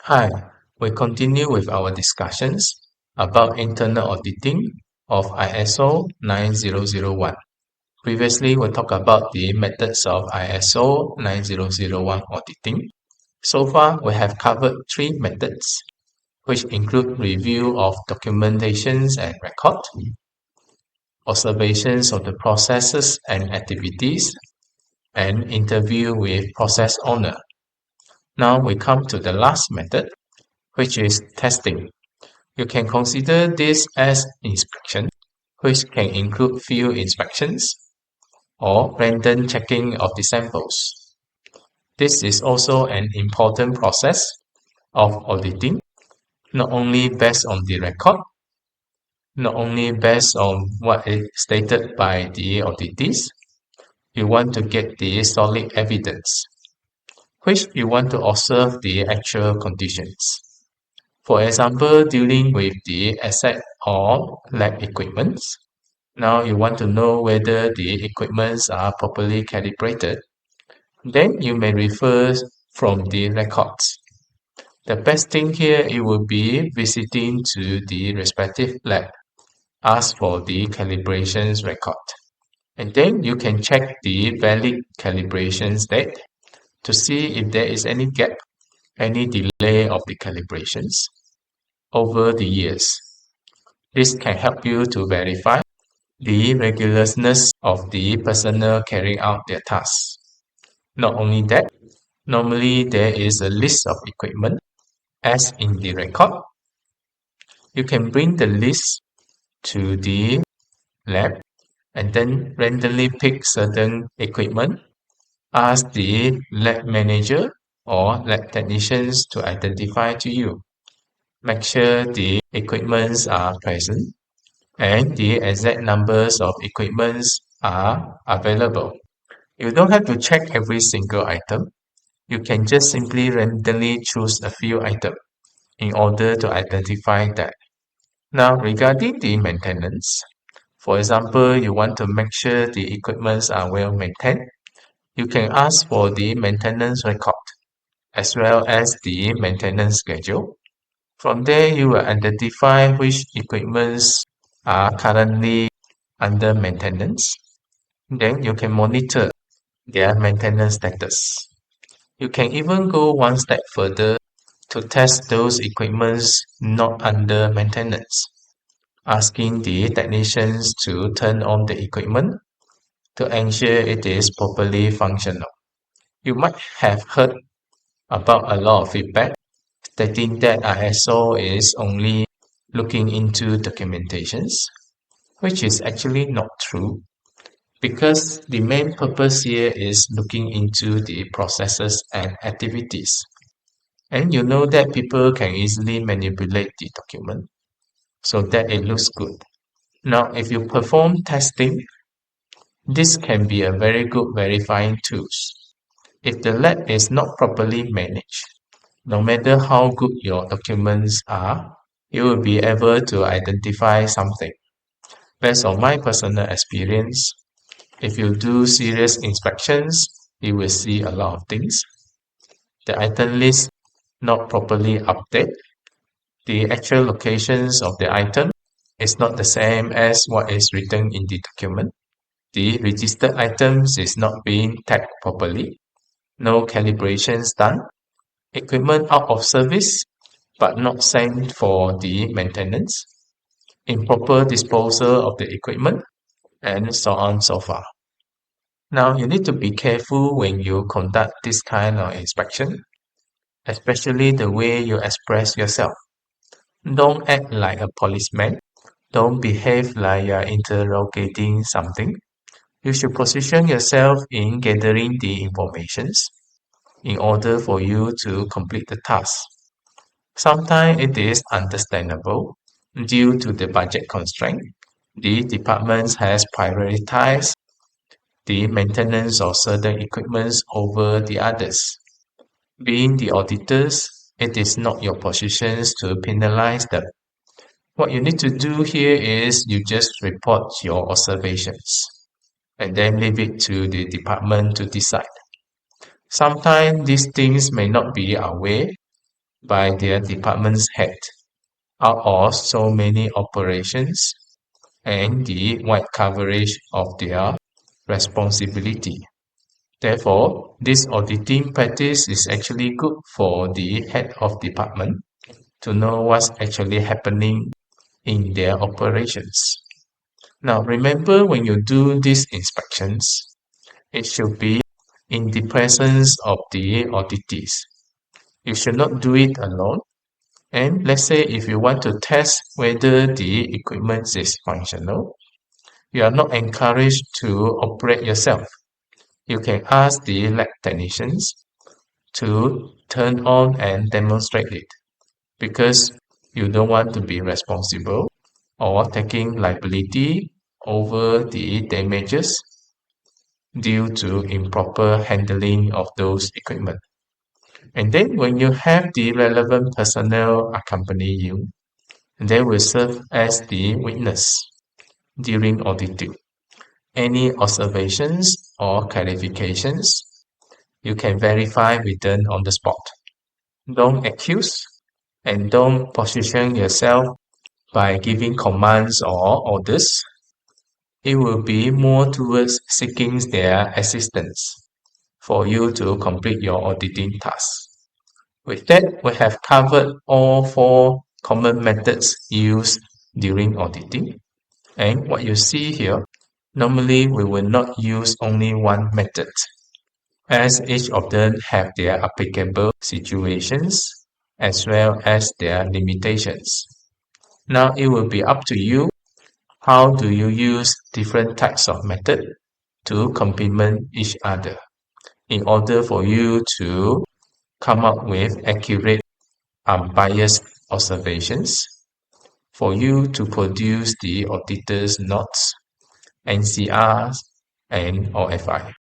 Hi, we continue with our discussions about internal auditing of ISO 9001. Previously, we talked about the methods of ISO 9001 auditing. So far, we have covered three methods, which include review of documentations and record, observations of the processes and activities, and interview with process owner. Now we come to the last method, which is testing. You can consider this as inspection, which can include field inspections or random checking of the samples. This is also an important process of auditing, not only based on the record, not only based on what is stated by the auditees. You want to get the solid evidence, which you want to observe the actual conditions. For example, dealing with the asset or lab equipment. Now you want to know whether the equipments are properly calibrated. Then you may refer from the records. The best thing here it would be visiting to the respective lab. Ask for the calibrations record. And then you can check the valid calibrations date to see if there is any gap, any delay of the calibrations over the years. This can help you to verify the regularness of the personnel carrying out their tasks. Not only that, normally there is a list of equipment as in the record. You can bring the list to the lab and then randomly pick certain equipment. Ask the lab manager or lab technicians to identify to you. Make sure the equipments are present and the exact numbers of equipments are available. You don't have to check every single item. You can just simply randomly choose a few items in order to identify that. Now, regarding the maintenance, for example, you want to make sure the equipments are well maintained. You can ask for the maintenance record as well as the maintenance schedule. From there, you will identify which equipments are currently under maintenance. Then you can monitor their maintenance status. You can even go one step further to test those equipments not under maintenance, asking the technicians to turn on the equipment to ensure it is properly functional. You might have heard about a lot of feedback stating that ISO is only looking into documentations, which is actually not true because the main purpose here is looking into the processes and activities. And you know that people can easily manipulate the document so that it looks good. Now, if you perform testing, this can be a very good verifying tool. If the lab is not properly managed, no matter how good your documents are, you will be able to identify something. Based on my personal experience, if you do serious inspections, you will see a lot of things. The item list not properly updated. The actual locations of the item is not the same as what is written in the document. The registered items is not being tagged properly. No calibrations done. Equipment out of service but not sent for the maintenance. Improper disposal of the equipment and so on so far. Now you need to be careful when you conduct this kind of inspection, especially the way you express yourself. Don't act like a policeman. Don't behave like you are interrogating something. You should position yourself in gathering the informations in order for you to complete the task. Sometimes it is understandable due to the budget constraint. The department has prioritized the maintenance of certain equipment over the others. Being the auditors, it is not your position to penalize them. What you need to do here is you just report your observations and then leave it to the department to decide. Sometimes these things may not be our way, by their department's head out of so many operations and the wide coverage of their responsibility. Therefore, this auditing practice is actually good for the head of department to know what's actually happening in their operations. Now, remember when you do these inspections, it should be in the presence of the auditees. You should not do it alone. And let's say if you want to test whether the equipment is functional, you are not encouraged to operate yourself. You can ask the lab technicians to turn on and demonstrate it because you don't want to be responsible or taking liability over the damages due to improper handling of those equipment. And then when you have the relevant personnel accompany you, they will serve as the witness during auditing. Any observations or clarifications, you can verify with them on the spot. Don't accuse and don't position yourself by giving commands or orders. It will be more towards seeking their assistance for you to complete your auditing tasks. With that, we have covered all 4 common methods used during auditing. And what you see here, normally we will not use only one method, as each of them have their applicable situations as well as their limitations. Now it will be up to you. How do you use different types of method to complement each other in order for you to come up with accurate, unbiased observations, for you to produce the auditor's notes, NCRs, and OFI.